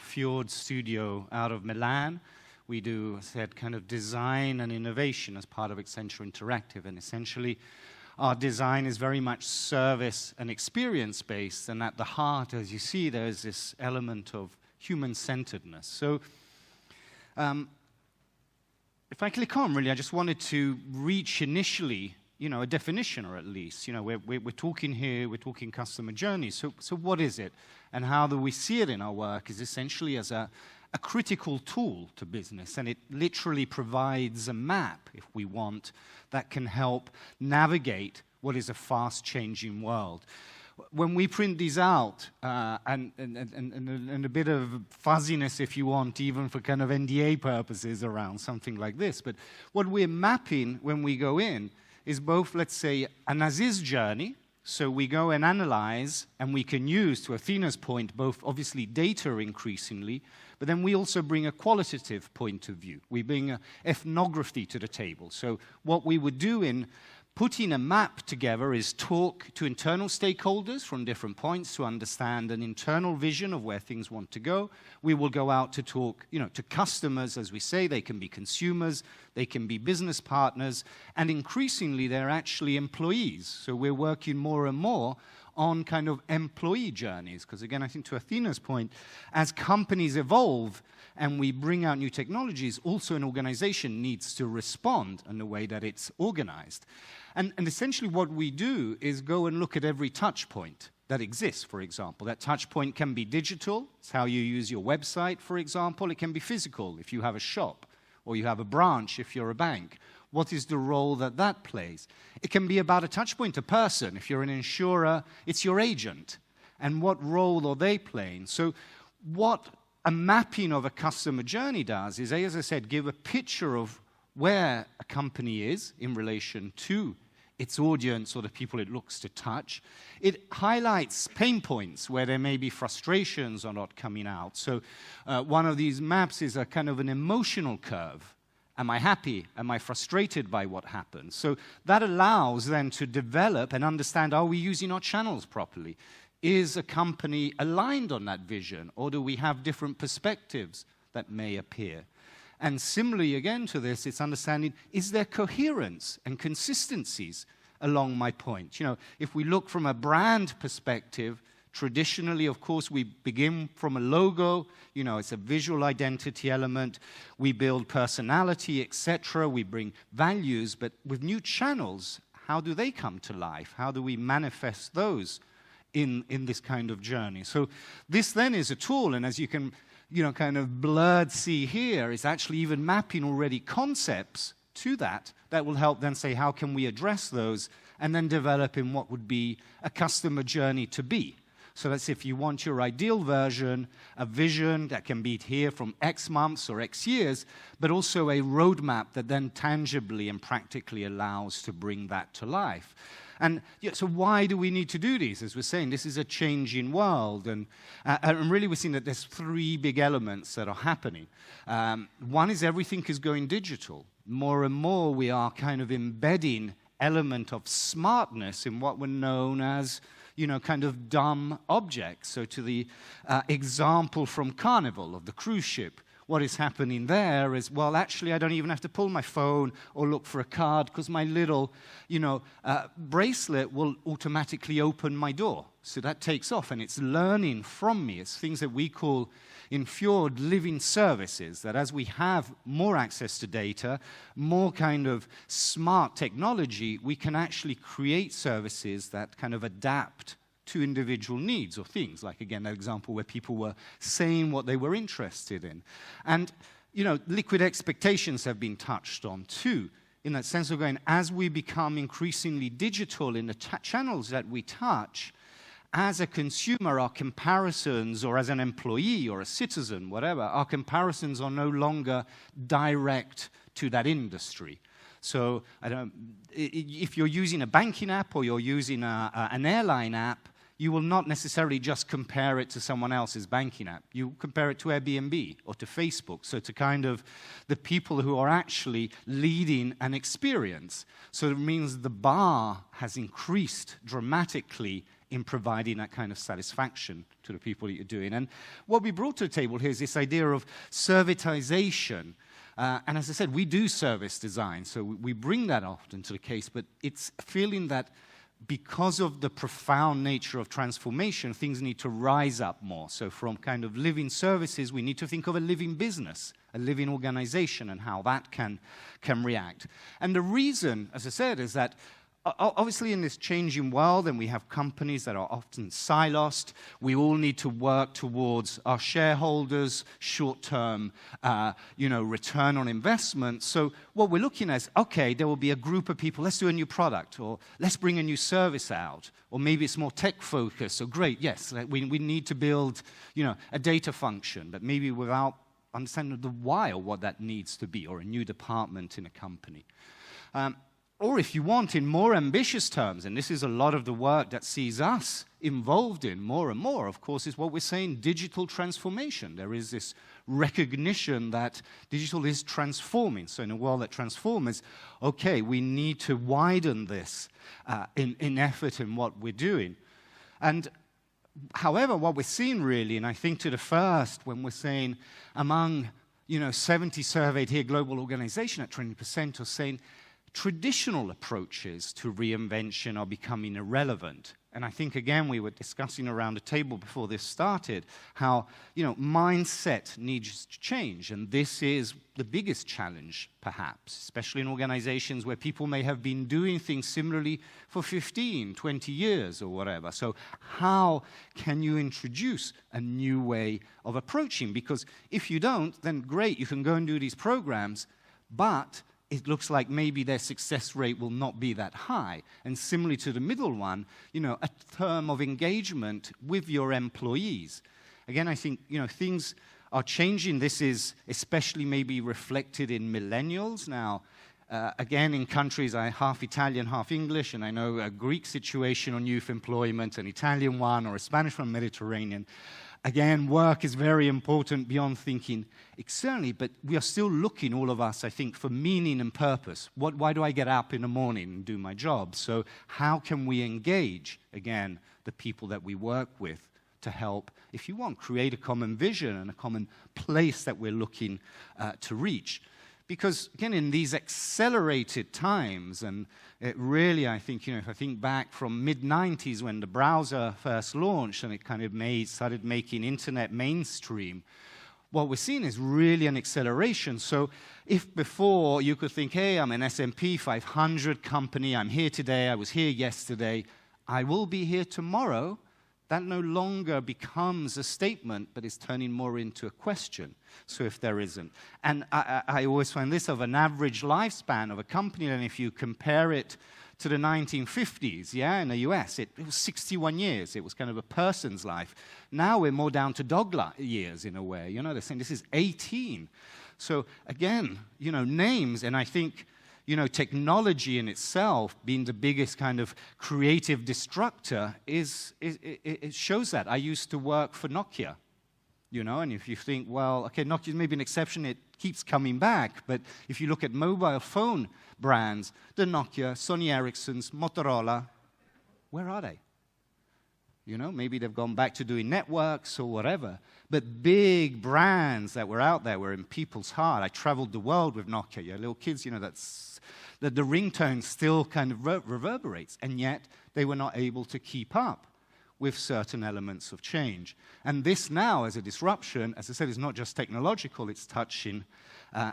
Fjord studio out of Milan. We do, as I said, kind of design and innovation as part of Accenture Interactive, and essentially our design is very much service and experience-based, and at the heart, as you see, there's this element of human-centeredness. So if I click on, really, I just wanted to reach initially, a definition, or at least, we're talking here, we're talking customer journey. So what is it? And how do we see it in our work is essentially as a critical tool to business, and it literally provides a map, if we want, that can help navigate what is a fast-changing world. When we print these out, and a bit of fuzziness, if you want, even for kind of NDA purposes around something like this, but what we're mapping when we go in is both, let's say, an as-is journey. So we go and analyze, and we can use, to Athena's point, both obviously data increasingly, but then we also bring a qualitative point of view. We bring ethnography to the table. So what we would do in putting a map together is talk to internal stakeholders from different points to understand an internal vision of where things want to go. We will go out to talk, to customers, as we say. They can be consumers, they can be business partners, and increasingly they're actually employees. So we're working more and more on kind of employee journeys, because again, I think to Athena's point, as companies evolve and we bring out new technologies, also an organization needs to respond in the way that it's organized. And essentially what we do is go and look at every touch point that exists, for example. That touch point can be digital. It's how you use your website, for example. It can be physical if you have a shop, or you have a branch if you're a bank. What is the role that that plays? It can be about a touch point, a person. If you're an insurer, it's your agent. And what role are they playing? So what a mapping of a customer journey does is, as I said, give a picture of where a company is in relation to its audience or the people it looks to touch. It highlights pain points where there may be frustrations or not coming out. So one of these maps is a kind of an emotional curve. Am I happy? Am I frustrated by what happens? So that allows then to develop and understand, are we using our channels properly? Is a company aligned on that vision, or do we have different perspectives that may appear? And similarly, again, to this, it's understanding, is there coherence and consistencies along my point? If we look from a brand perspective, traditionally, of course, we begin from a logo. It's a visual identity element. We build personality, etc. We bring values. But with new channels, how do they come to life? How do we manifest those in this kind of journey? So this then is a tool, and as you can kind of blurred see here, is actually even mapping already concepts to that will help then say, how can we address those, and then develop in what would be a customer journey to be. So that's if you want your ideal version, a vision that can be here from X months or X years, but also a roadmap that then tangibly and practically allows to bring that to life. And so why do we need to do these? As we're saying, this is a changing world. And really we're seeing that there's three big elements that are happening. One is everything is going digital. More and more we are kind of embedding element of smartness in what were known as kind of dumb objects. So to the example from Carnival of the cruise ship, what is happening there is, well, actually, I don't even have to pull my phone or look for a card because my little, bracelet will automatically open my door. So that takes off, and it's learning from me. It's things that we call in Fjord living services, that as we have more access to data, more kind of smart technology, we can actually create services that kind of adapt to individual needs or things, like, again, that example where people were saying what they were interested in. And, liquid expectations have been touched on too, in that sense of going, as we become increasingly digital in the channels that we touch, as a consumer, our comparisons, or as an employee or a citizen, whatever, our comparisons are no longer direct to that industry. So if you're using a banking app or you're using an airline app, you will not necessarily just compare it to someone else's banking app. You compare it to Airbnb or to Facebook, so to kind of the people who are actually leading an experience. So it means the bar has increased dramatically in providing that kind of satisfaction to the people that you're doing. And what we brought to the table here is this idea of servitization. And as I said, we do service design, so we bring that often to the case, but it's feeling that because of the profound nature of transformation, things need to rise up more. So from kind of living services, we need to think of a living business, a living organization, and how that can react. And the reason, as I said, is that obviously in this changing world, and we have companies that are often siloed, we all need to work towards our shareholders' short-term return on investment. So what we're looking at is, okay, there will be a group of people, let's do a new product, or let's bring a new service out, or maybe it's more tech-focused. So great, yes, we need to build a data function, but maybe without understanding the why or what that needs to be, or a new department in a company. Or if you want, in more ambitious terms, and this is a lot of the work that sees us involved in more and more, of course, is what we're saying, digital transformation. There is this recognition that digital is transforming. So in a world that transforms, okay, we need to widen this in effort in what we're doing. And however, what we're seeing really, and I think to the first, when we're saying among 70 surveyed here global organization at 20% are saying, traditional approaches to reinvention are becoming irrelevant. And I think, again, we were discussing around the table before this started how, mindset needs to change. And this is the biggest challenge, perhaps, especially in organizations where people may have been doing things similarly for 15, 20 years or whatever. So how can you introduce a new way of approaching? Because if you don't, then great, you can go and do these programs, but it looks like maybe their success rate will not be that high. And similarly to the middle one, a term of engagement with your employees. Again, I think, things are changing. This is especially maybe reflected in millennials. Now, again, in countries, I'm half Italian, half English, and I know a Greek situation on youth employment, an Italian one, or a Spanish one, Mediterranean. Again, work is very important beyond thinking externally, but we are still looking, all of us, I think, for meaning and purpose. Why do I get up in the morning and do my job? So how can we engage, again, the people that we work with to help, if you want, create a common vision and a common place that we're looking to reach? Because, again, in these accelerated times, and it really, I think, if I think back from mid-90s when the browser first launched and it kind of started making internet mainstream, what we're seeing is really an acceleration. So if before you could think, hey, I'm an S&P 500 company, I'm here today, I was here yesterday, I will be here tomorrow, that no longer becomes a statement, but is turning more into a question. So if there isn't. And I always find this of an average lifespan of a company, and if you compare it to the 1950s, in the US, it was 61 years. It was kind of a person's life. Now we're more down to dog years in a way. They're saying this is 18. So again, names, and I think, technology in itself being the biggest kind of creative destructor it shows that. I used to work for Nokia, and if you think, well, okay, Nokia may be an exception, it keeps coming back, but if you look at mobile phone brands, the Nokia, Sony Ericsson's, Motorola, where are they? Maybe they've gone back to doing networks or whatever. But big brands that were out there were in people's heart. I traveled the world with Nokia. Little kids, that the ringtone still kind of reverberates. And yet, they were not able to keep up with certain elements of change. And this now, as a disruption, as I said, is not just technological, it's touching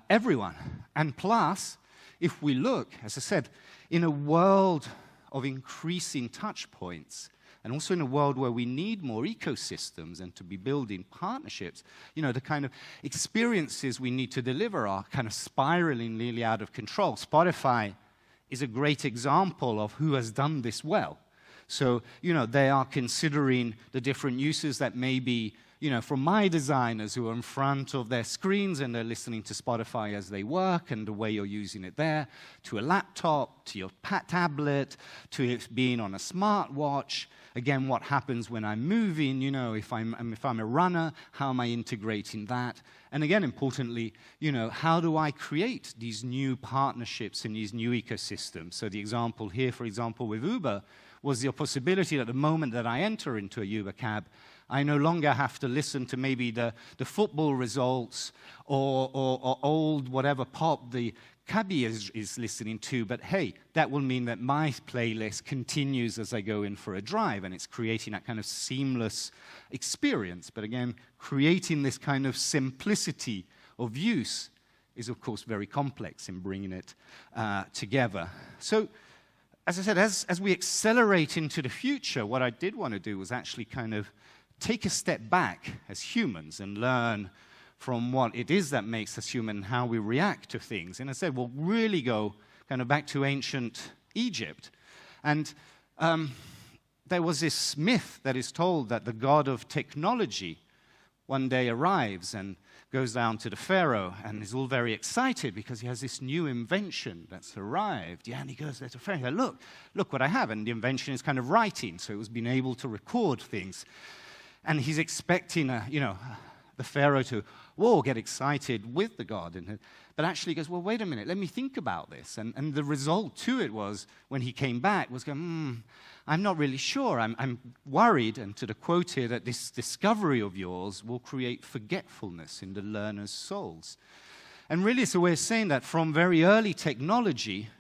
everyone. And plus, if we look, as I said, in a world of increasing touch points, and also in a world where we need more ecosystems and to be building partnerships, the kind of experiences we need to deliver are kind of spiraling nearly out of control. Spotify is a great example of who has done this well. So, they are considering the different uses that may be, from my designers who are in front of their screens and they're listening to Spotify as they work and the way you're using it there, to a laptop, to your tablet, to it being on a smartwatch. Again, what happens when I'm moving, if I'm a runner, how am I integrating that? And again, importantly, how do I create these new partnerships in these new ecosystems? So the example here, for example, with Uber, was the possibility that the moment that I enter into a Uber cab, I no longer have to listen to maybe the football results or old whatever pop the cabbie is listening to, but hey, that will mean that my playlist continues as I go in for a drive, and it's creating that kind of seamless experience. But again, creating this kind of simplicity of use is, of course, very complex in bringing it together. So, as I said, as we accelerate into the future, what I did want to do was actually kind of take a step back as humans and learn from what it is that makes us human, how we react to things. And I said, we'll really go kind of back to ancient Egypt. And there was this myth that is told that the god of technology one day arrives and goes down to the pharaoh and is all very excited because he has this new invention that's arrived. Yeah, and he goes there to pharaoh, look what I have. And the invention is kind of writing, so it was being able to record things. And he's expecting, the pharaoh to, get excited with the god. But actually he goes, well, wait a minute, let me think about this. And the result to it was, when he came back, was going, I'm not really sure. I'm worried, and to the quote here, that this discovery of yours will create forgetfulness in the learner's souls. And really it's a way of saying that from very early technology,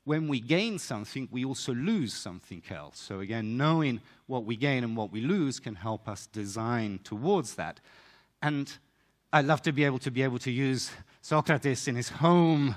when we gain something, we also lose something else. So again, knowing what we gain and what we lose can help us design towards that. And I'd love to be able to use Socrates in his home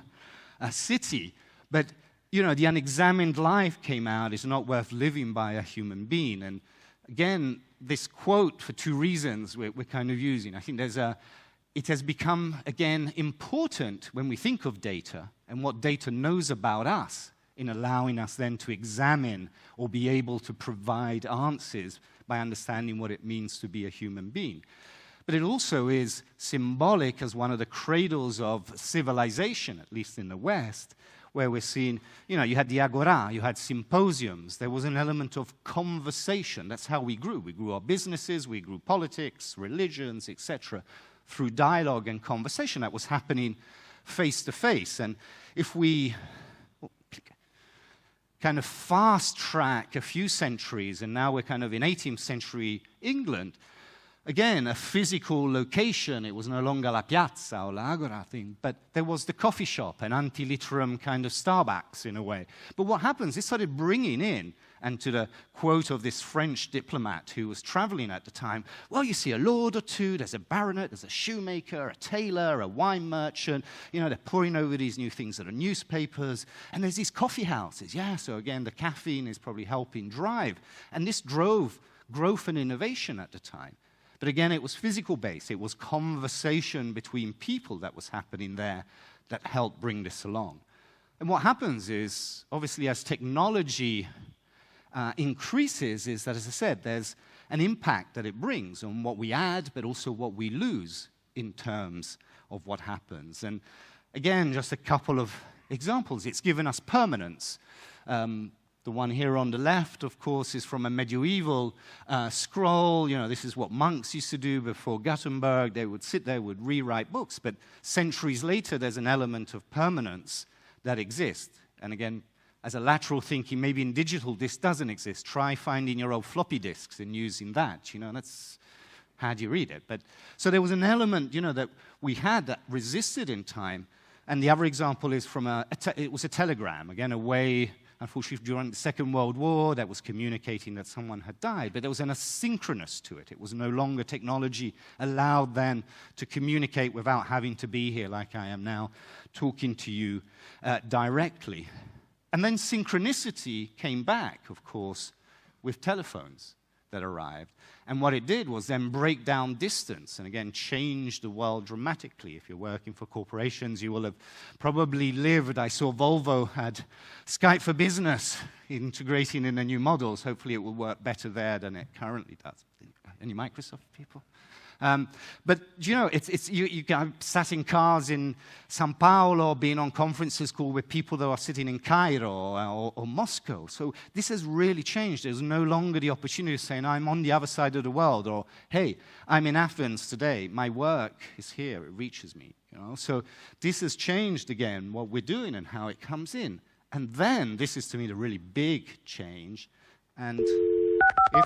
city, but the unexamined life came out is not worth living by a human being. And again, this quote, for two reasons we're kind of using. I think it has become, again, important when we think of data and what data knows about us in allowing us then to examine or be able to provide answers by understanding what it means to be a human being. But it also is symbolic as one of the cradles of civilization, at least in the West, where we're seeing, you had the agora, you had symposiums, there was an element of conversation. That's how we grew. We grew our businesses, we grew politics, religions, etc., through dialogue and conversation that was happening face to face. And if we kind of fast track a few centuries, and now we're kind of in 18th century England, again, a physical location. It was no longer la piazza or la agora thing, but there was the coffee shop, an anti-litteram kind of Starbucks in a way. But what happens, it started bringing in, and to the quote of this French diplomat who was traveling at the time, well, you see a lord or two, there's a baronet, there's a shoemaker, a tailor, a wine merchant, they're pouring over these new things that are newspapers, and there's these coffee houses. Yeah, so again, the caffeine is probably helping drive. And this drove growth and innovation at the time. But again, it was physical-based. It was conversation between people that was happening there that helped bring this along. And what happens is, obviously, as technology increases, is that, as I said, there's an impact that it brings on what we add, but also what we lose in terms of what happens. And again, just a couple of examples. It's given us permanence. The one here on the left, of course, is from a medieval scroll. This is what monks used to do before Gutenberg. They would sit there, would rewrite books. But centuries later, there's an element of permanence that exists. And again, as a lateral thinking, maybe in digital, this doesn't exist. Try finding your old floppy disks and using that. That's how do you read it? But so there was an element, that we had that resisted in time. And the other example is from it was a telegram. Again, a way, unfortunately, during the Second World War, that was communicating that someone had died, but there was an asynchronous to it. It was no longer technology allowed then to communicate without having to be here like I am now, talking to you directly. And then synchronicity came back, of course, with telephones that arrived. And what it did was then break down distance and, again, change the world dramatically. If you're working for corporations, you will have probably lived. I saw Volvo had Skype for Business integrating in the new models. Hopefully it will work better there than it currently does. Any Microsoft people? But you sat in cars in São Paulo, being on conferences called with people that are sitting in Cairo or Moscow. So this has really changed. There's no longer the opportunity of saying, I'm on the other side of the world, or, hey, I'm in Athens today. My work is here. It reaches me. So this has changed, again, what we're doing and how it comes in. And then, this is to me the really big change, And if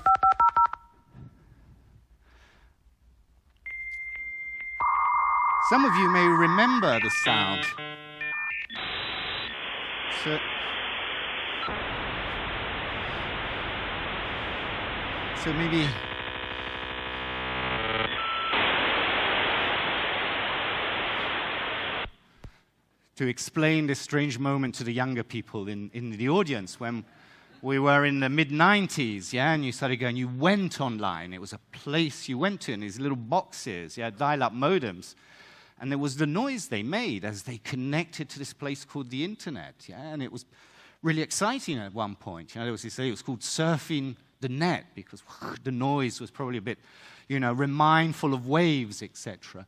some of you may remember the sound. So maybe to explain this strange moment to the younger people in the audience, when we were in the mid-90s, yeah, and you started going, you went online. It was a place you went to in these little boxes, yeah, dial-up modems. And there was the noise they made as they connected to this place called the internet, yeah, and it was really exciting at one point. You know, there was this, it was called surfing the net, because the noise was probably a bit, you know, remindful of waves, etc.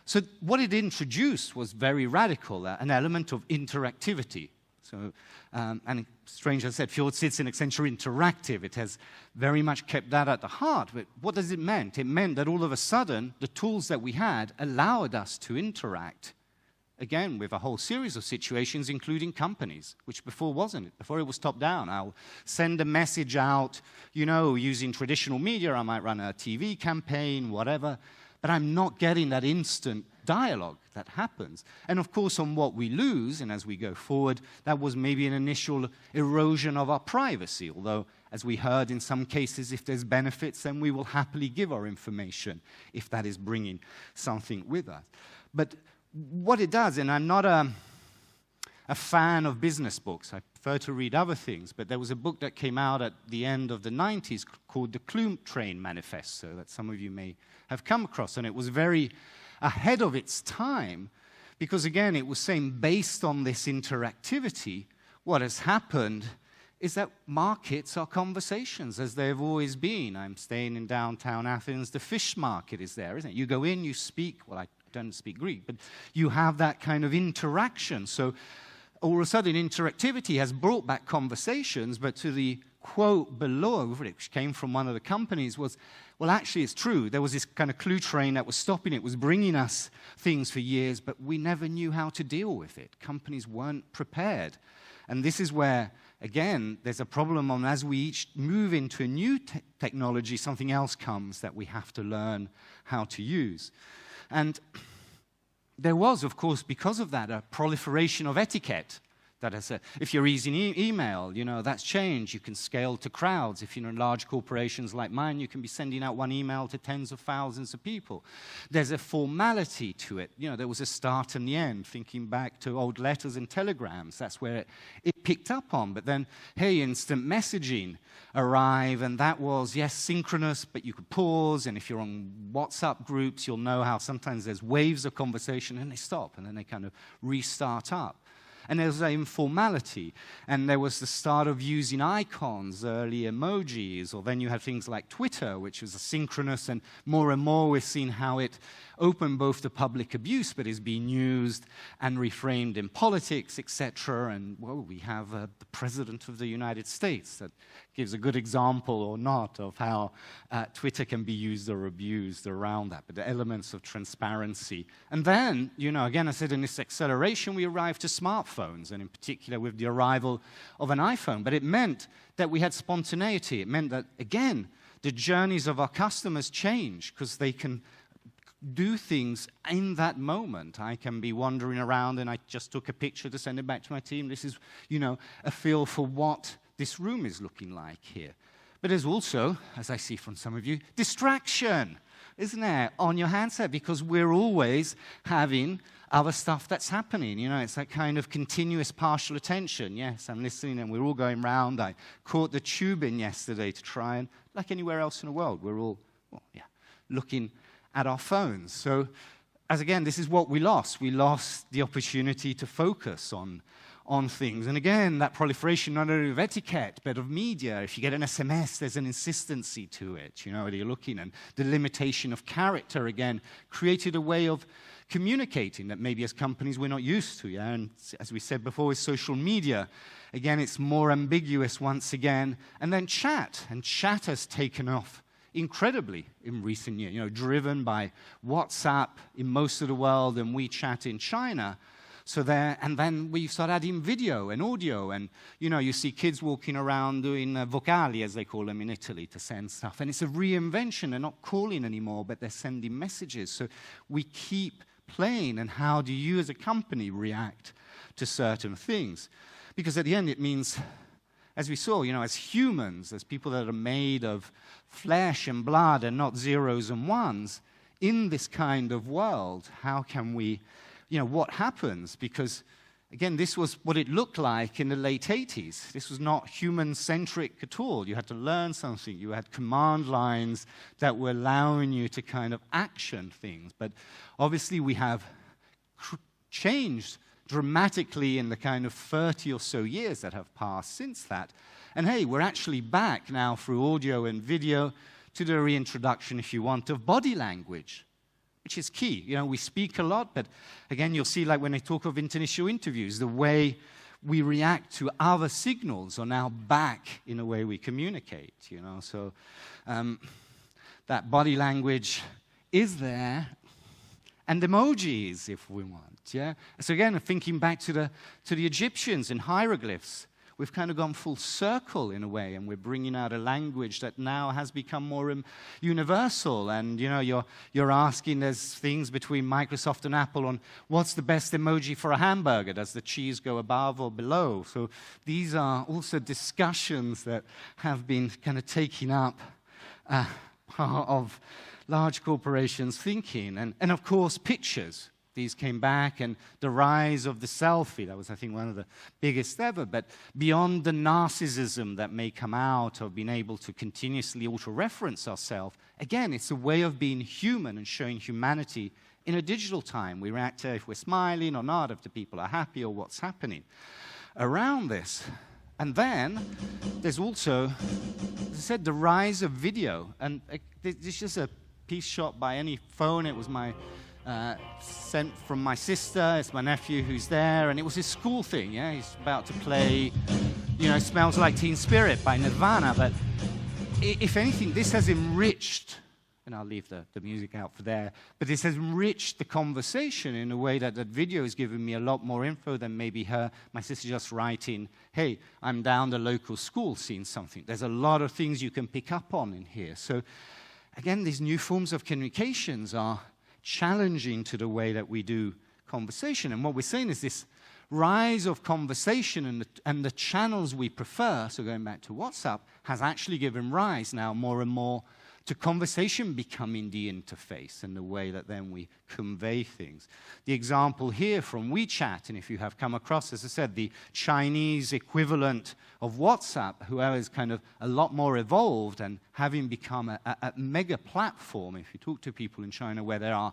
So what it introduced was very radical, an element of interactivity. So, and strange as I said, Fjord sits in Accenture Interactive. It has very much kept that at the heart. But what does it mean? It meant that all of a sudden, the tools that we had allowed us to interact, again, with a whole series of situations, including companies, which before wasn't. Before it was top-down. I'll send a message out, you know, using traditional media. I might run a TV campaign, whatever. But I'm not getting that instant dialogue that happens. And of course, on what we lose, and as we go forward, that was maybe an initial erosion of our privacy. Although, as we heard in some cases, if there's benefits, then we will happily give our information if that is bringing something with us. But what it does, and I'm not a fan of business books. I prefer to read other things, but there was a book that came out at the end of the 90s called the Clue Train Manifesto that some of you may have come across, and it was very ahead of its time because, again, it was saying based on this interactivity, what has happened is that markets are conversations, as they've always been. I'm staying in downtown Athens. The fish market is there, isn't it? You go in, you speak. Well, I don't speak Greek, but you have that kind of interaction. So all of a sudden, interactivity has brought back conversations, but to the quote below, which came from one of the companies, was, well, actually, it's true. There was this kind of clue train that was stopping it, was bringing us things for years, but we never knew how to deal with it. Companies weren't prepared. And this is where, again, there's a problem on as we each move into a new technology, something else comes that we have to learn how to use. And there was, of course, because of that, a proliferation of etiquette. That is, if you're using email, you know, that's changed. You can scale to crowds. If you're in large corporations like mine, you can be sending out one email to tens of thousands of people. There's a formality to it. You know, there was a start and the end, thinking back to old letters and telegrams. That's where it picked up on. But then, hey, instant messaging arrive, and that was, yes, synchronous, but you could pause, and if you're on WhatsApp groups, you'll know how sometimes there's waves of conversation, and they stop, and then they kind of restart up. And there was an informality, and there was the start of using icons, early emojis, or then you had things like Twitter, which was asynchronous, and more we've seen how it opened both to public abuse, but is being used and reframed in politics, etc. And, well, we have the President of the United States that gives a good example, or not, of how Twitter can be used or abused around that, but the elements of transparency. And then, you know, again, I said in this acceleration, we arrived to smartphones, and in particular with the arrival of an iPhone. But it meant that we had spontaneity. It meant that, again, the journeys of our customers change because they can do things in that moment. I can be wandering around and I just took a picture to send it back to my team. This is, you know, a feel for what this room is looking like here. But there's also, as I see from some of you, distraction, isn't there, on your handset, because we're always having other stuff that's happening. You know, it's that kind of continuous partial attention. Yes, I'm listening, and we're all going round. I caught the tube in yesterday to try and, like anywhere else in the world, we're all, well, yeah, looking at our phones. So, as again, this is what we lost. We lost the opportunity to focus on things. And again, that proliferation not only of etiquette, but of media. If you get an SMS, there's an insistency to it, you know, that you're looking. And the limitation of character, again, created a way of communicating that maybe as companies we're not used to. Yeah? And as we said before with social media, again, it's more ambiguous once again. And then chat. And chat has taken off incredibly in recent years, you know, driven by WhatsApp in most of the world and WeChat in China. So there, and then we start adding video and audio, and you see kids walking around doing vocali, as they call them in Italy, to send stuff. And it's a reinvention. They're not calling anymore, but they're sending messages. So we keep playing, and how do you as a company react to certain things? Because at the end it means, as we saw, as humans, as people that are made of flesh and blood and not zeros and ones, in this kind of world, how can we, what happens? Because, again, this was what it looked like in the late 80s. This was not human-centric at all. You had to learn something. You had command lines that were allowing you to kind of action things. But obviously we have changed dramatically in the kind of 30 or so years that have passed since that. And hey, we're actually back now through audio and video to the reintroduction, if you want, of body language, which is key. We speak a lot, but again, you'll see, like when I talk of initial interviews, the way we react to other signals are now back in the way we communicate, So that body language is there, and emojis, if we want, yeah? So again, thinking back to the Egyptians and hieroglyphs, we've kind of gone full circle in a way, and we're bringing out a language that now has become more universal. And you're asking, there's things between Microsoft and Apple on what's the best emoji for a hamburger. Does the cheese go above or below? So these are also discussions that have been kind of taking up of large corporations thinking, and of course pictures. These came back, and the rise of the selfie, that was, I think, one of the biggest ever. But beyond the narcissism that may come out of being able to continuously auto-reference ourselves, again, it's a way of being human and showing humanity in a digital time. We react to if we're smiling or not, if the people are happy or what's happening around this. And then there's also, as I said, the rise of video. And this is just a piece shot by any phone. It was sent from my sister. It's my nephew who's there, and it was his school thing. Yeah, he's about to play, Smells Like Teen Spirit by Nirvana. But if anything, this has enriched, and I'll leave the music out for there, but this has enriched the conversation in a way that video has given me a lot more info than maybe my sister just writing, hey, I'm down the local school seeing something. There's a lot of things you can pick up on in here. So again, these new forms of communications are challenging to the way that we do conversation. And what we're saying is this rise of conversation and the channels we prefer, so going back to WhatsApp, has actually given rise now more and more to conversation becoming the interface and the way that then we convey things. The example here from WeChat, and if you have come across, as I said, the Chinese equivalent of WhatsApp, who is kind of a lot more evolved and having become a mega platform. If you talk to people in China where there are,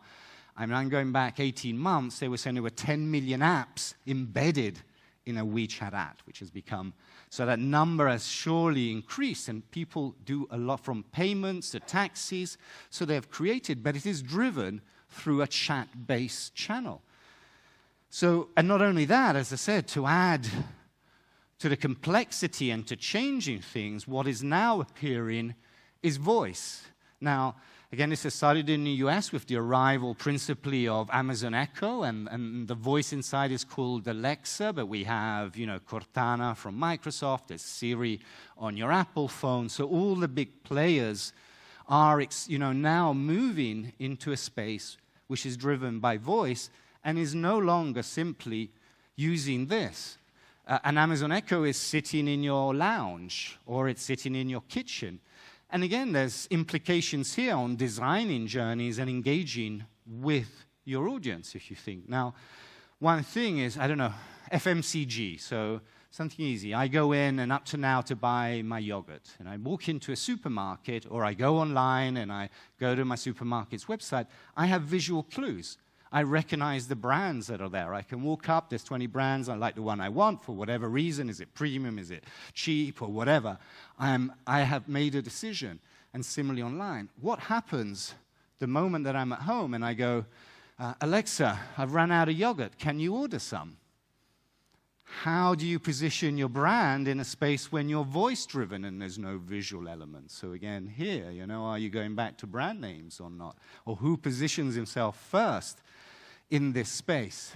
I'm going back 18 months, they were saying there were 10 million apps embedded in a WeChat app, which has become, so that number has surely increased, and people do a lot from payments to taxis, so they have created, but it is driven through a chat-based channel. So, and not only that, as I said, to add to the complexity and to changing things, what is now appearing is voice. Now, again, this has started in the US with the arrival principally of Amazon Echo, and the voice inside is called Alexa, but we have, Cortana from Microsoft, there's Siri on your Apple phone, so all the big players are, now moving into a space which is driven by voice and is no longer simply using this. An Amazon Echo is sitting in your lounge, or it's sitting in your kitchen. And again, there's implications here on designing journeys and engaging with your audience, if you think. Now, one thing is, FMCG, so something easy. I go in and up to now to buy my yogurt, and I walk into a supermarket, or I go online and I go to my supermarket's website. I have visual clues. I recognize the brands that are there. I can walk up, there's 20 brands, I like the one I want for whatever reason. Is it premium, is it cheap, or whatever? I have made a decision. And similarly online, what happens the moment that I'm at home and I go, Alexa, I've run out of yogurt, can you order some? How do you position your brand in a space when you're voice-driven and there's no visual element? So again, here, are you going back to brand names or not? Or who positions himself first in this space?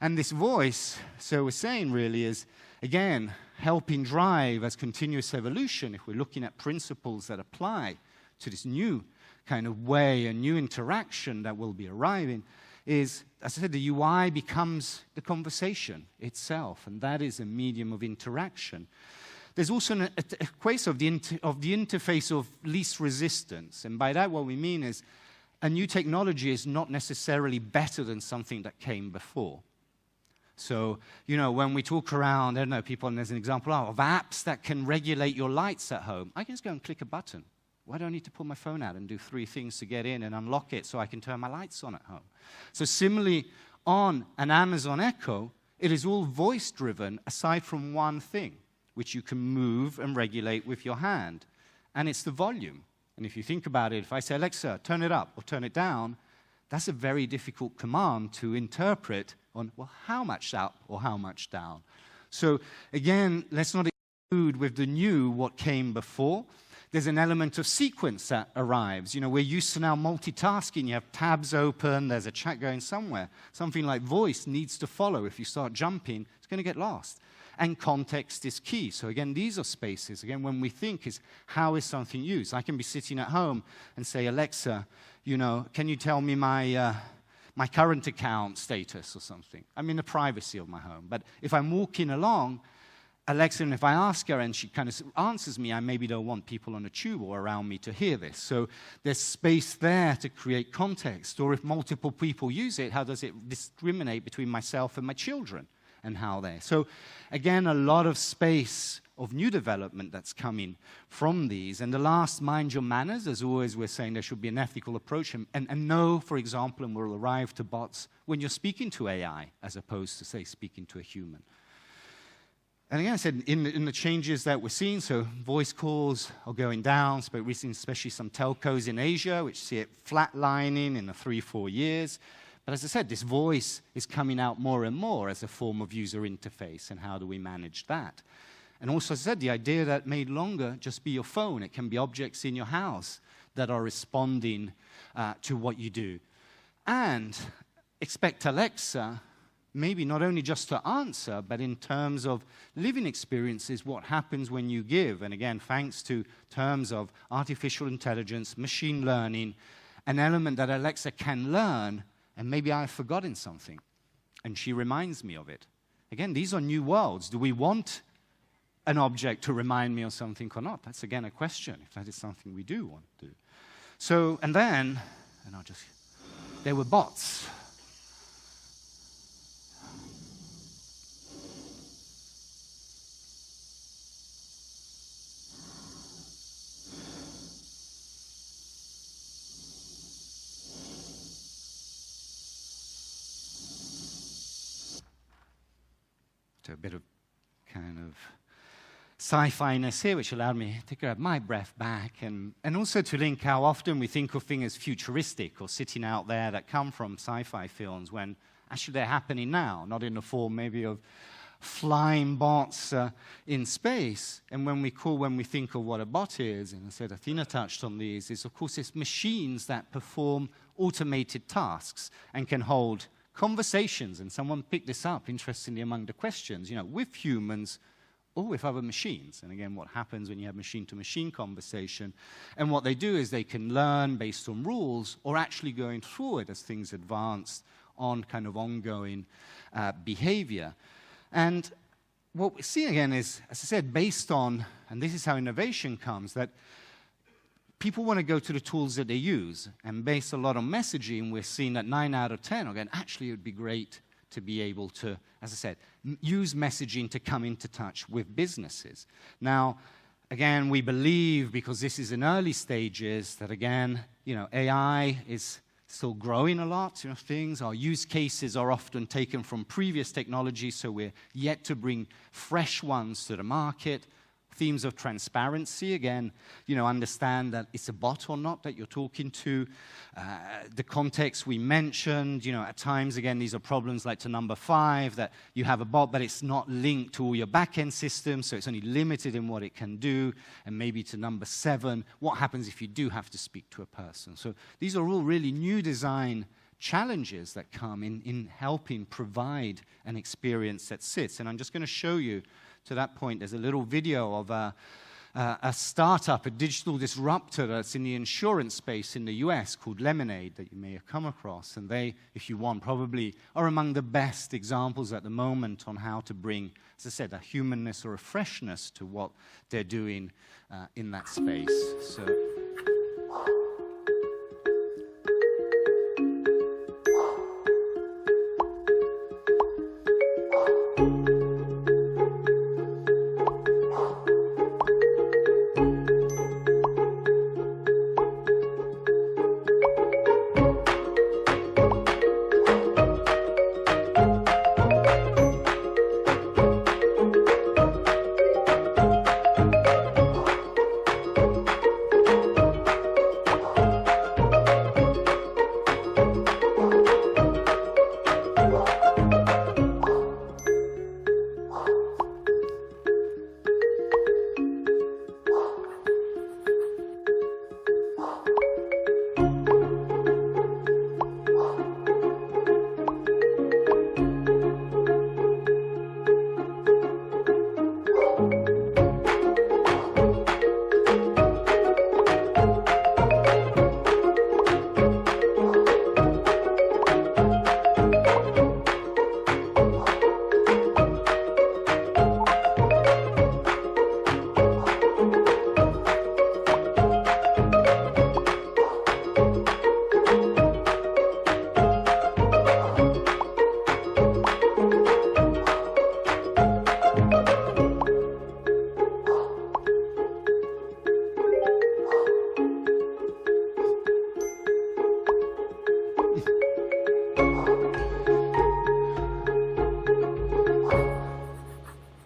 And this voice, so we're saying really is, again, helping drive as continuous evolution, if we're looking at principles that apply to this new kind of way, a new interaction that will be arriving, is, as I said, the UI becomes the conversation itself, and that is a medium of interaction. There's also a case of the interface of least resistance, and by that what we mean is a new technology is not necessarily better than something that came before. So, you know, when we talk around, I don't know, people, and there's an example of apps that can regulate your lights at home. I can just go and click a button. Why do I need to pull my phone out and do 3 things to get in and unlock it so I can turn my lights on at home? So similarly, on an Amazon Echo, it is all voice-driven aside from one thing, which you can move and regulate with your hand, and it's the volume. And if you think about it, if I say, Alexa, turn it up or turn it down, that's a very difficult command to interpret on, well, how much up or how much down? So again, let's not exclude with the new what came before. There's an element of sequence that arrives. You know, we're used to now multitasking. You have tabs open, there's a chat going somewhere. Something like voice needs to follow. If you start jumping, it's going to get lost. And context is key. So again, these are spaces. Again, when we think is, how is something used? I can be sitting at home and say, Alexa, you know, can you tell me my current account status or something? I'm in the privacy of my home. But if I'm walking along, Alexa, and if I ask her and she kind of answers me, I maybe don't want people on a tube or around me to hear this. So there's space there to create context. Or if multiple people use it, how does it discriminate between myself and my children and how they? So again, a lot of space of new development that's coming from these. And the last, mind your manners. As always, we're saying there should be an ethical approach. And know, for example, and we'll arrive to bots, when you're speaking to AI as opposed to, say, speaking to a human. And again, I said, in the changes that we're seeing, so voice calls are going down, but we've seen especially some telcos in Asia, which see it flatlining in the 3-4 years. But as I said, this voice is coming out more and more as a form of user interface, and how do we manage that? And also, as I said, the idea that made longer just be your phone. It can be objects in your house that are responding to what you do. And expect Alexa maybe not only just to answer, but in terms of living experiences, what happens when you give. And again, thanks to terms of artificial intelligence, machine learning, an element that Alexa can learn, and maybe I've forgotten something, and she reminds me of it. Again, these are new worlds. Do we want an object to remind me of something or not? That's again a question, if that is something we do want to do. So, and then, there were bots. A bit of kind of sci-fi-ness here, which allowed me to grab my breath back, and also to link how often we think of things as futuristic or sitting out there that come from sci-fi films, when actually they're happening now, not in the form maybe of flying bots in space. And when we think of what a bot is, and I said Athena touched on these, is of course it's machines that perform automated tasks and can hold conversations, and someone picked this up, interestingly, among the questions, you know, with humans or with other machines. And again, what happens when you have machine-to-machine conversation? And what they do is they can learn based on rules, or actually going forward as things advance on kind of ongoing behavior. And what we see again is, as I said, based on, and this is how innovation comes, that people want to go to the tools that they use, and based a lot on messaging, we're seeing that 9 out of 10 are going, actually, it would be great to be able to, as I said, use messaging to come into touch with businesses. Now, again, we believe, because this is in early stages, that again, you know, AI is still growing a lot, you know, things. Our use cases are often taken from previous technology, so we're yet to bring fresh ones to the market. Themes of transparency, again, you know, understand that it's a bot or not that you're talking to. The context we mentioned, you know, at times, again, these are problems like to number 5, that you have a bot, but it's not linked to all your back-end systems, so it's only limited in what it can do. And maybe to number 7, what happens if you do have to speak to a person? So these are all really new design challenges that come in helping provide an experience that sits. And I'm just going to show you, to that point, there's a little video of a startup, a digital disruptor that's in the insurance space in the US called Lemonade that you may have come across. And they, if you want, probably are among the best examples at the moment on how to bring, as I said, a humanness or a freshness to what they're doing in that space. So.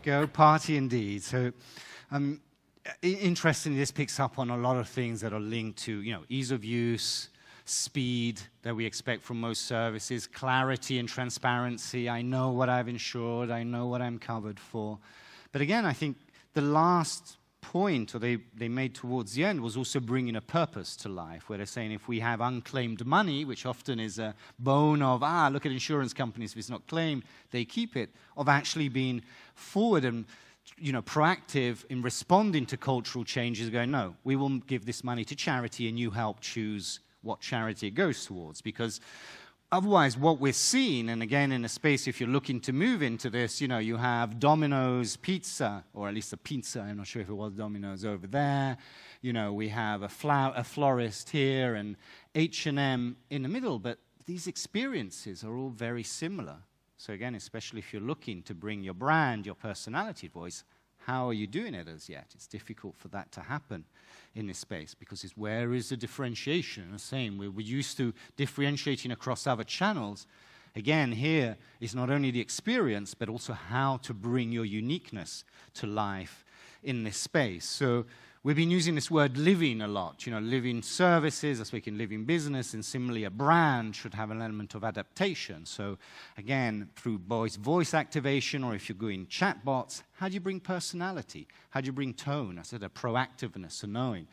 Go party indeed. So, interestingly, this picks up on a lot of things that are linked to, ease of use, speed that we expect from most services, clarity and transparency. I know what I've insured. I know what I'm covered for. But again, I think the last point, or they made towards the end, was also bringing a purpose to life, where they're saying if we have unclaimed money, which often is a bone of, look at insurance companies, if it's not claimed, they keep it, of actually being forward and proactive in responding to cultural changes, going, no, we will give this money to charity and you help choose what charity it goes towards. Because otherwise, what we're seeing, and again, in a space, if you're looking to move into this, you have Domino's Pizza, or at least a pizza, I'm not sure if it was Domino's over there. We have a florist here and H&M in the middle, but these experiences are all very similar. So again, especially if you're looking to bring your brand, your personality voice, how are you doing it as yet? It's difficult for that to happen in this space, because it's where is the differentiation? The same, we're used to differentiating across other channels. Again, here is not only the experience, but also how to bring your uniqueness to life in this space. So we've been using this word living a lot, living services, I speak in living business, and similarly a brand should have an element of adaptation. So again, through voice activation, or if you're doing chatbots, how do you bring personality? How do you bring tone? I said a proactiveness, a knowing.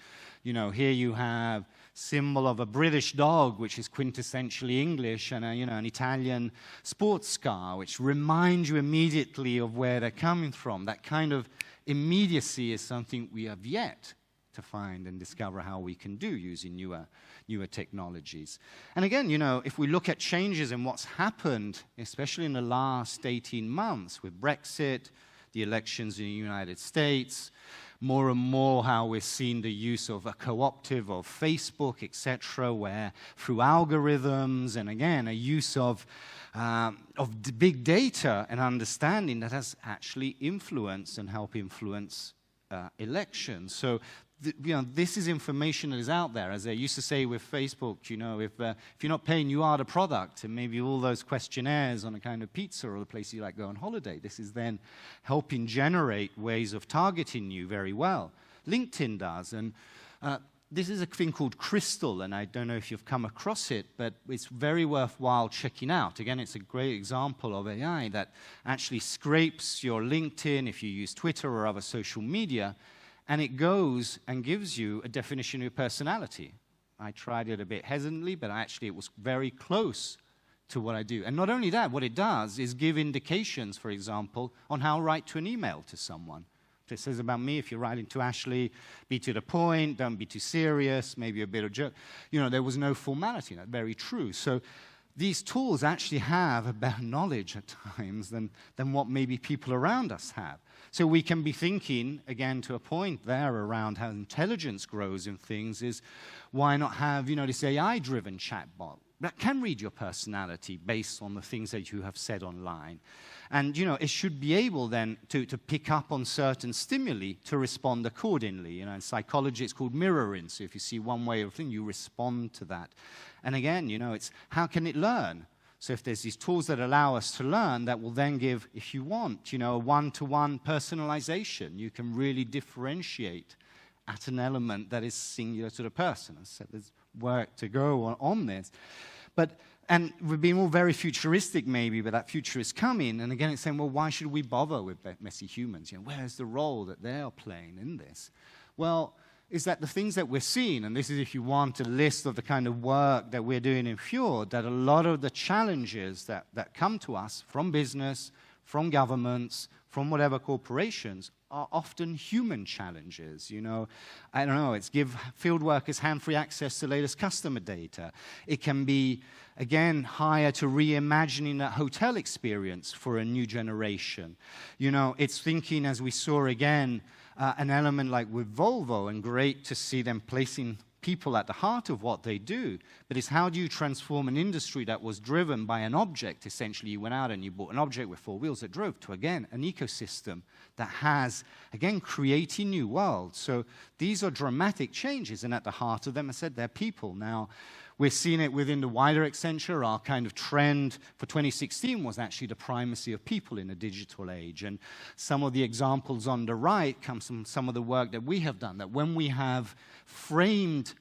Here you have symbol of a British dog, which is quintessentially English, and an Italian sports car, which reminds you immediately of where they're coming from. That kind of immediacy is something we have yet to find and discover how we can do using newer technologies. And again, if we look at changes in what's happened, especially in the last 18 months with Brexit, the elections in the United States, more and more how we're seeing the use of a cooperative of Facebook, etc., where through algorithms and again a use of big data and understanding that has actually influenced and helped influence elections. So this is information that is out there. As I used to say with Facebook, if you're not paying, you are the product. And maybe all those questionnaires on a kind of pizza or the place you like go on holiday, this is then helping generate ways of targeting you very well. LinkedIn does. And this is a thing called Crystal, and I don't know if you've come across it, but it's very worthwhile checking out. Again, it's a great example of AI that actually scrapes your LinkedIn if you use Twitter or other social media, and it goes and gives you a definition of your personality. I tried it a bit hesitantly, but actually it was very close to what I do. And not only that, what it does is give indications, for example, on how to write to an email to someone. If it says about me, if you're writing to Ashley, be to the point, don't be too serious, maybe a bit of joke. You know, there was no formality. That's very true. So these tools actually have a better knowledge at times than what maybe people around us have. So we can be thinking, again, to a point there around how intelligence grows in things is, why not have, you know, this AI-driven chatbot that can read your personality based on the things that you have said online. And, you know, it should be able then to pick up on certain stimuli to respond accordingly. You know, in psychology, it's called mirroring. So if you see one way of thing, you respond to that. And again, you know, it's how can it learn? So if there's these tools that allow us to learn, that will then give, if you want, you know, a one-to-one personalization. You can really differentiate at an element that is singular to the person. As I said, there's work to go on this. And we're being all very futuristic maybe, but that future is coming. And again, it's saying, well, why should we bother with messy humans? You know, where's the role that they are playing in this? Well, is that the things that we're seeing, and this is if you want a list of the kind of work that we're doing in Fjord, that a lot of the challenges that come to us from business, from governments, from whatever corporations, are often human challenges. You know, I don't know, it's give field workers hand-free access to latest customer data. It can be, again, hire to reimagining that hotel experience for a new generation. You know, it's thinking, as we saw again, an element like with Volvo, and great to see them placing people at the heart of what they do, but it's how do you transform an industry that was driven by an object? Essentially, you went out and you bought an object with 4 wheels that drove to, again, an ecosystem that has, again, creating new worlds. So these are dramatic changes, and at the heart of them, I said, they're people. Now, we're seeing it within the wider Accenture. Our kind of trend for 2016 was actually the primacy of people in a digital age. And some of the examples on the right come from some of the work that we have done, that when we have framed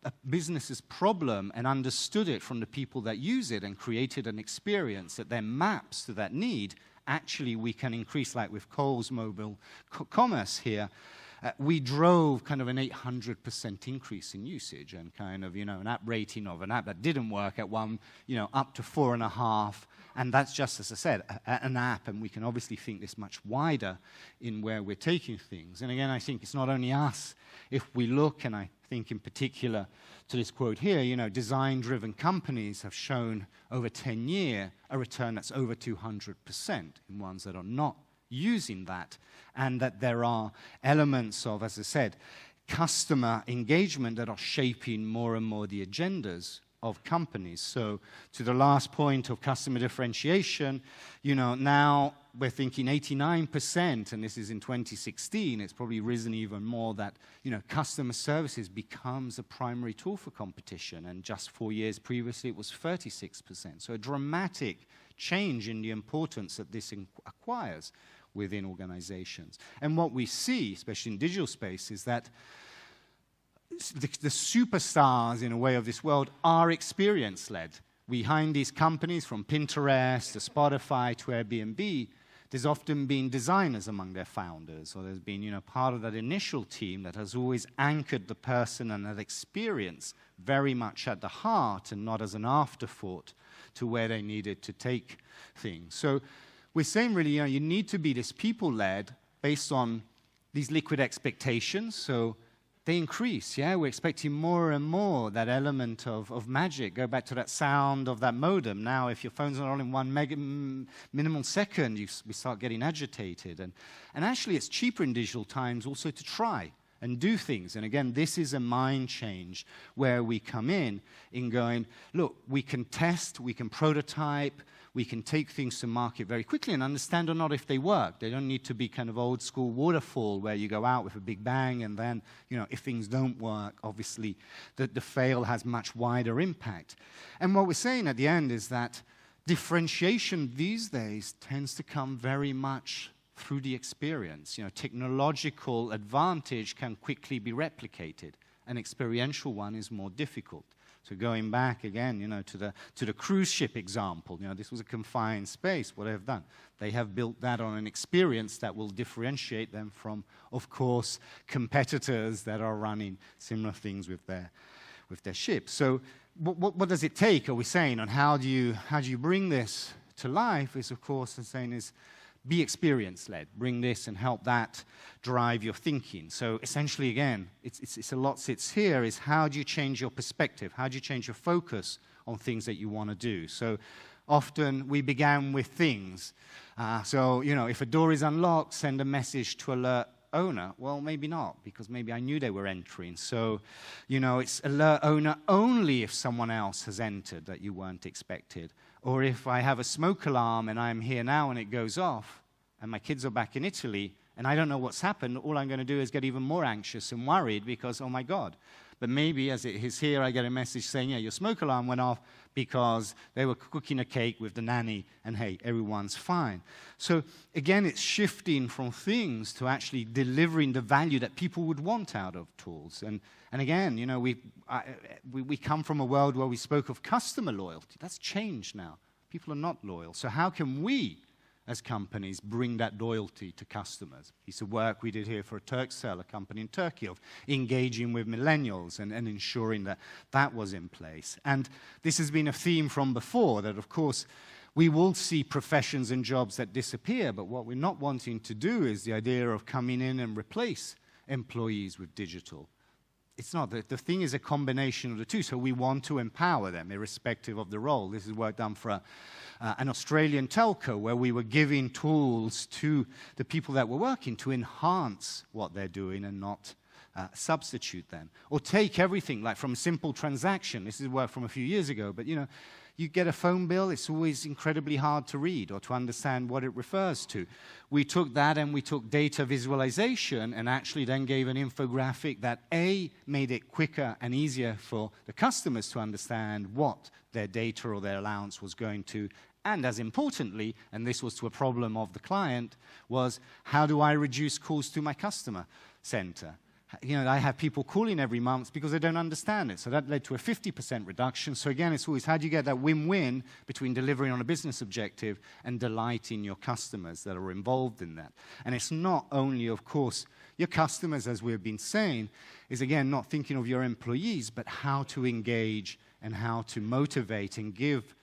a business's problem and understood it from the people that use it and created an experience that then maps to that need, actually we can increase, like with Cole's mobile commerce here, we drove kind of an 800% increase in usage, and kind of, you know, an app rating of an app that didn't work at one, you know, up to 4.5. And that's just, as I said, an app, and we can obviously think this much wider in where we're taking things. And again, I think it's not only us. If we look, and I think in particular to this quote here, you know, design-driven companies have shown over 10 years a return that's over 200% in ones that are not using that, and that there are elements of, as I said, customer engagement that are shaping more and more the agendas of companies. So to the last point of customer differentiation, you know, now we're thinking 89%, and this is in 2016, it's probably risen even more, that, you know, customer services becomes a primary tool for competition, and just 4 years previously it was 36%. So a dramatic change in the importance that this acquires within organizations. And what we see, especially in digital space, is that the superstars, in a way, of this world are experience-led. Behind these companies, from Pinterest to Spotify to Airbnb, there's often been designers among their founders, or there's been, you know, part of that initial team that has always anchored the person and that experience very much at the heart, and not as an afterthought to where they needed to take things. So we're saying, really, you know, you need to be this people-led based on these liquid expectations. So they increase, yeah? We're expecting more and more that element of magic. Go back to that sound of that modem. Now, if your phone's not on in 1 minimal second, we start getting agitated. And actually, it's cheaper in digital times also to try and do things. And again, this is a mind change where we come in going, look, we can test, we can prototype, we can take things to market very quickly and understand or not if they work. They don't need to be kind of old school waterfall where you go out with a big bang and then, you know, if things don't work, obviously the fail has much wider impact. And what we're saying at the end is that differentiation these days tends to come very much through the experience. You know, technological advantage can quickly be replicated. An experiential one is more difficult. So going back again, you know, to the cruise ship example, you know, this was a confined space. What they have done, they have built that on an experience that will differentiate them from, of course, competitors that are running similar things with their ships. So what does it take, are we saying, and how do you bring this to life is, of course, I'm saying is be experience-led. Bring this and help that drive your thinking. So essentially, again, it's a lot sits here, is how do you change your perspective? How do you change your focus on things that you want to do? So often we began with things. So, if a door is unlocked, send a message to alert owner. Well, maybe not, because maybe I knew they were entering. So, it's alert owner only if someone else has entered that you weren't expected. Or if I have a smoke alarm and I'm here now and it goes off, and my kids are back in Italy, and I don't know what's happened, all I'm going to do is get even more anxious and worried because, oh my God. But maybe, as it is here, I get a message saying, yeah, your smoke alarm went off because they were cooking a cake with the nanny, and hey, everyone's fine. So again, it's shifting from things to actually delivering the value that people would want out of tools. And again, we come from a world where we spoke of customer loyalty. That's changed now. People are not loyal. So how can we, as companies, bring that loyalty to customers? Piece of work we did here for Turkcell, a company in Turkey, of engaging with millennials and ensuring that that was in place. And this has been a theme from before, that of course we will see professions and jobs that disappear, but what we're not wanting to do is the idea of coming in and replace employees with digital. It's not. The thing is a combination of the two, so we want to empower them irrespective of the role. This is work done for an Australian telco where we were giving tools to the people that were working to enhance what they're doing and not substitute them. Or take everything, like from a simple transaction. This is work from a few years ago, but you get a phone bill, it's always incredibly hard to read or to understand what it refers to. We took that and we took data visualization and actually then gave an infographic that made it quicker and easier for the customers to understand what their data or their allowance was going to, and as importantly, and this was to a problem of the client, was how do I reduce calls to my customer center? I have people calling every month because they don't understand it. So that led to a 50% reduction. So again, it's always how do you get that win-win between delivering on a business objective and delighting your customers that are involved in that. And it's not only, of course, your customers, as we've been saying, is again not thinking of your employees, but how to engage and how to motivate and give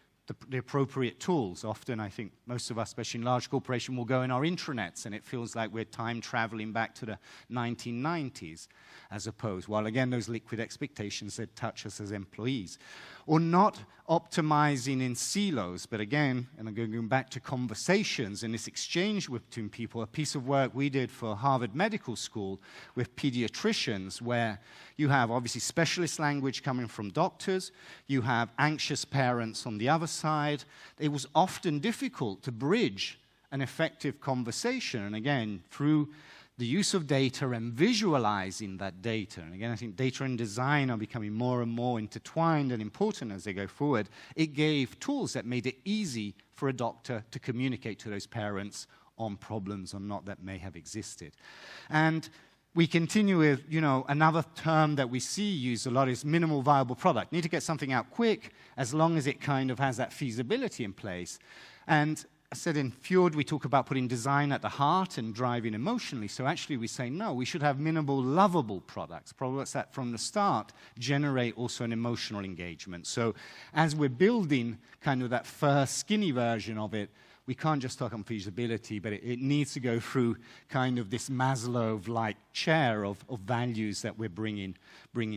the appropriate tools. Often, I think most of us, especially in large corporation, will go in our intranets, and it feels like we're time traveling back to the 1990s, as opposed, while again, those liquid expectations that touch us as employees. Or not optimizing in silos, but again, and I'm going back to conversations and this exchange between people, a piece of work we did for Harvard Medical School with pediatricians, where you have obviously specialist language coming from doctors, you have anxious parents on the other side. It was often difficult to bridge an effective conversation, and again, through the use of data and visualizing that data. And again, I think data and design are becoming more and more intertwined and important as they go forward. It gave tools that made it easy for a doctor to communicate to those parents on problems or not that may have existed. And we continue with, another term that we see used a lot is minimal viable product. Need to get something out quick as long as it kind of has that feasibility in place. And I said in Fjord, we talk about putting design at the heart and driving emotionally. So actually we say, no, we should have minimal lovable products that from the start generate also an emotional engagement. So as we're building kind of that first skinny version of it, we can't just talk on feasibility, but it needs to go through kind of this Maslow-like chair of values that we're bringing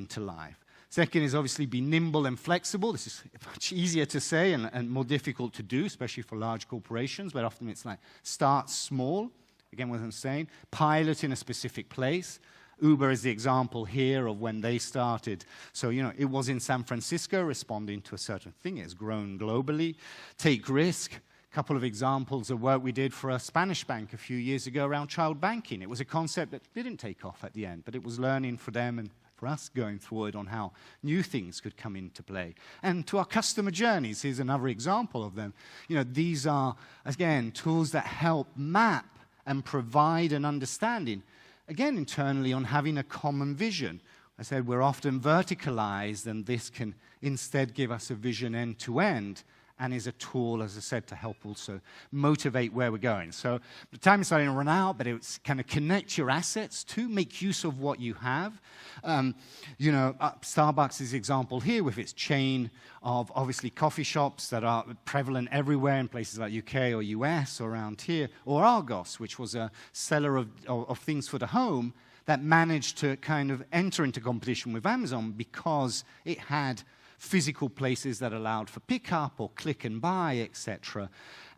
to life. Second is obviously be nimble and flexible. This is much easier to say and more difficult to do, especially for large corporations, but often it's like start small, again what I'm saying, pilot in a specific place. Uber is the example here of when they started. So, it was in San Francisco responding to a certain thing. It's grown globally. Take risk. Couple of examples of work we did for a Spanish bank a few years ago around child banking. It was a concept that didn't take off at the end, but it was learning for them and for us going forward on how new things could come into play. And to our customer journeys, here's another example of them. These are, again, tools that help map and provide an understanding, again, internally on having a common vision. I said we're often verticalized, and this can instead give us a vision end to end. and is a tool, as I said, to help also motivate where we're going. So the time is starting to run out, but it's kind of connect your assets to make use of what you have. Starbucks is the example here with its chain of obviously coffee shops that are prevalent everywhere in places like UK or US or around here, or Argos, which was a seller of things for the home that managed to kind of enter into competition with Amazon because it had physical places that allowed for pickup or click and buy, etc.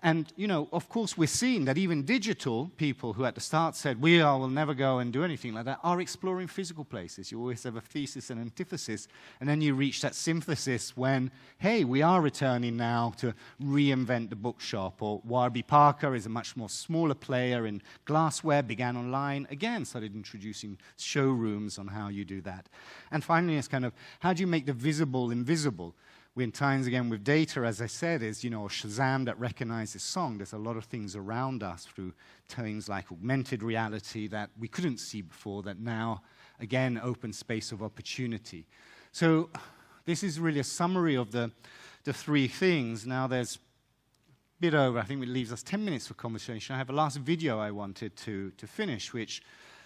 And, of course, we're seeing that even digital people who at the start said, will never go and do anything like that, are exploring physical places. You always have a thesis and antithesis, and then you reach that synthesis when, hey, we are returning now to reinvent the bookshop, or Warby Parker is a much more smaller player in glassware, began online, again, started introducing showrooms on how you do that. And finally, it's kind of, how do you make the visible invisible? In times, again, with data, as I said, is, Shazam that recognizes song. There's a lot of things around us through things like augmented reality that we couldn't see before that now, again, open space of opportunity. So this is really a summary of the three things. Now there's a bit over, I think it leaves us 10 minutes for conversation. I have a last video I wanted to finish, which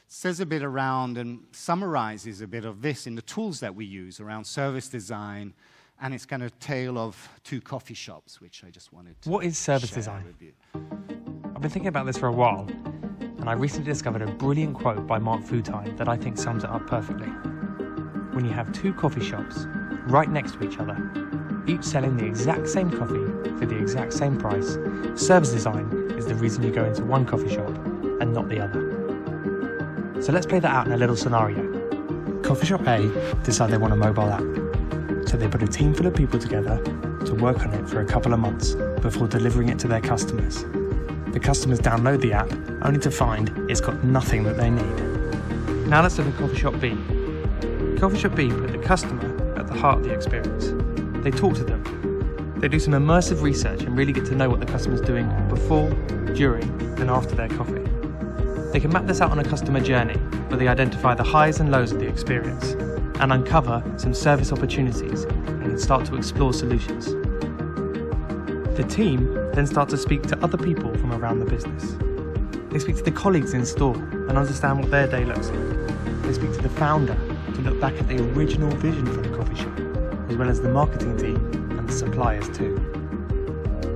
says a bit around and summarizes a bit of this in the tools that we use around service design, and it's kind of tale of two coffee shops, which I just wanted to What is service design? with you. I've been thinking about this for a while, and I recently discovered a brilliant quote by Mark Futine that I think sums it up perfectly. When you have two coffee shops right next to each other, each selling the exact same coffee for the exact same price, service design is the reason you go into one coffee shop and not the other. So let's play that out in a little scenario. Coffee shop A decide they want a mobile app. So they put a team full of people together to work on it for a couple of months before delivering it to their customers. The customers download the app only to find it's got nothing that they need. Now let's look at Coffee Shop B. Coffee Shop B put the customer at the heart of the experience. They talk to them. They do some immersive research and really get to know what the customer's doing before, during, and after their coffee. They can map this out on a customer journey where they identify the highs and lows of the experience and uncover some service opportunities and start to explore solutions. The team then start to speak to other people from around the business. They speak to the colleagues in store and understand what their day looks like. They speak to the founder to look back at the original vision for the coffee shop, as well as the marketing team and the suppliers too.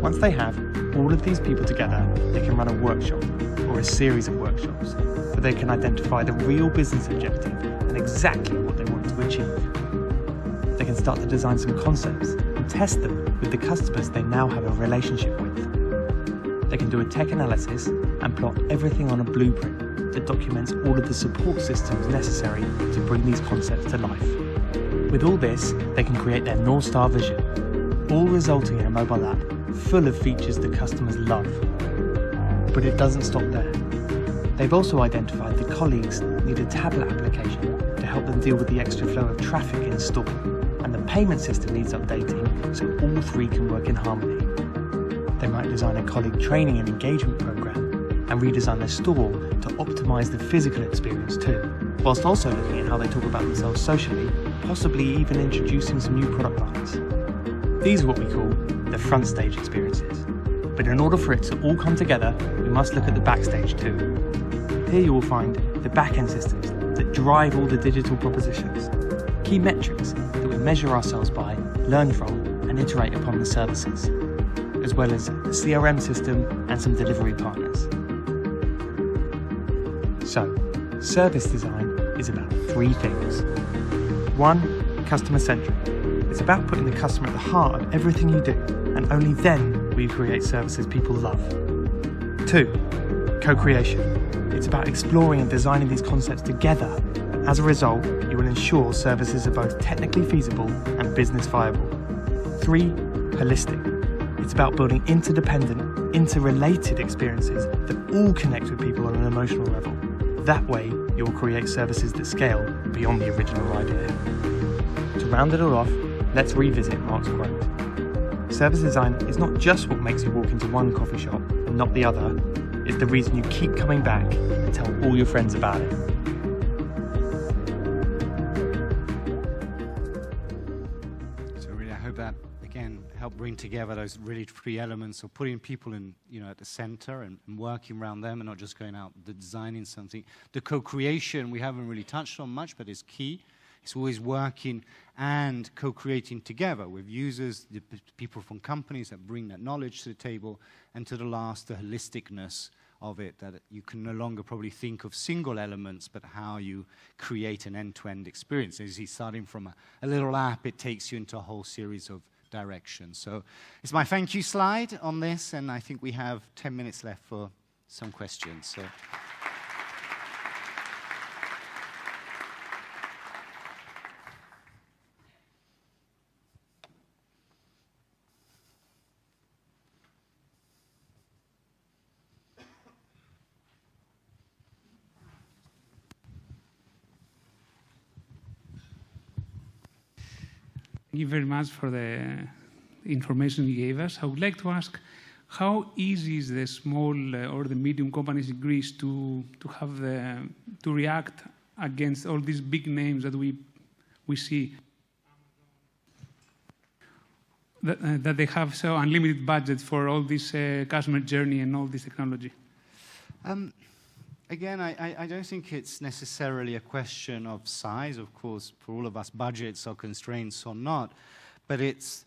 Once they have all of these people together, they can run a workshop or a series of workshops where they can identify the real business objective and exactly what they want to achieve. They can start to design some concepts and test them with the customers they now have a relationship with. They can do a tech analysis and plot everything on a blueprint that documents all of the support systems necessary to bring these concepts to life. With all this, they can create their North Star vision, all resulting in a mobile app full of features the customers love. But it doesn't stop there. They've also identified the colleagues need a tablet application to help them deal with the extra flow of traffic in store, and the payment system needs updating so all three can work in harmony. They might design a colleague training and engagement program and redesign their store to optimize the physical experience too, whilst also looking at how they talk about themselves socially, possibly even introducing some new product lines. These are what we call the front stage experiences. But in order for it to all come together, we must look at the backstage too. Here you will find the back-end systems that drive all the digital propositions, key metrics that we measure ourselves by, learn from, and iterate upon the services, as well as the CRM system and some delivery partners. So, service design is about three things. 1, customer-centric. It's about putting the customer at the heart of everything you do, and only then will you create services people love. 2, co-creation. It's about exploring and designing these concepts together. As a result, you will ensure services are both technically feasible and business viable. 3, holistic. It's about building interdependent, interrelated experiences that all connect with people on an emotional level. That way, you'll create services that scale beyond the original idea. To round it all off, let's revisit Mark's quote. Service design is not just what makes you walk into one coffee shop and not the other. It's the reason you keep coming back and tell all your friends about it. So really, I hope that again, help bring together those really three elements of putting people in, at the center and working around them and not just going out designing something. The co-creation we haven't really touched on much, but is key. It's always working and co-creating together with users, the people from companies that bring that knowledge to the table, and to the last, the holisticness of it, that you can no longer probably think of single elements, but how you create an end-to-end experience. As you see, starting from a little app, it takes you into a whole series of directions. So it's my thank you slide on this, and I think we have 10 minutes left for some questions. So. Thank you very much for the information you gave us. I would like to ask, how easy is the small or the medium companies in Greece to react against all these big names that we see, that they have so unlimited budget for all this customer journey and all this technology? Again, I don't think it's necessarily a question of size. Of course, for all of us, budgets are constraints or not, but it's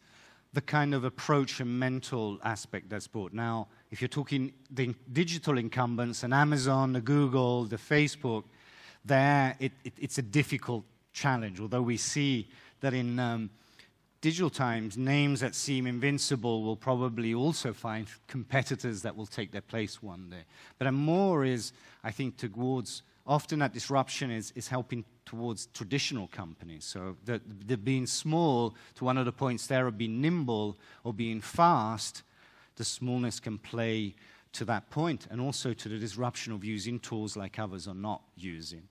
the kind of approach and mental aspect that's brought. Now, if you're talking the digital incumbents, and Amazon, the Google, the Facebook, it's a difficult challenge, although we see that in digital times, names that seem invincible will probably also find competitors that will take their place one day. But more is, I think, towards, often that disruption is helping towards traditional companies. So the being small, to one of the points there of being nimble or being fast, the smallness can play to that point, and also to the disruption of using tools like others are not using.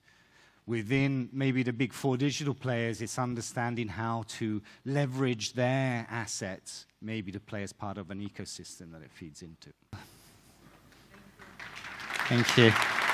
Within maybe the big four digital players, it's understanding how to leverage their assets, maybe to play as part of an ecosystem that it feeds into. Thank you.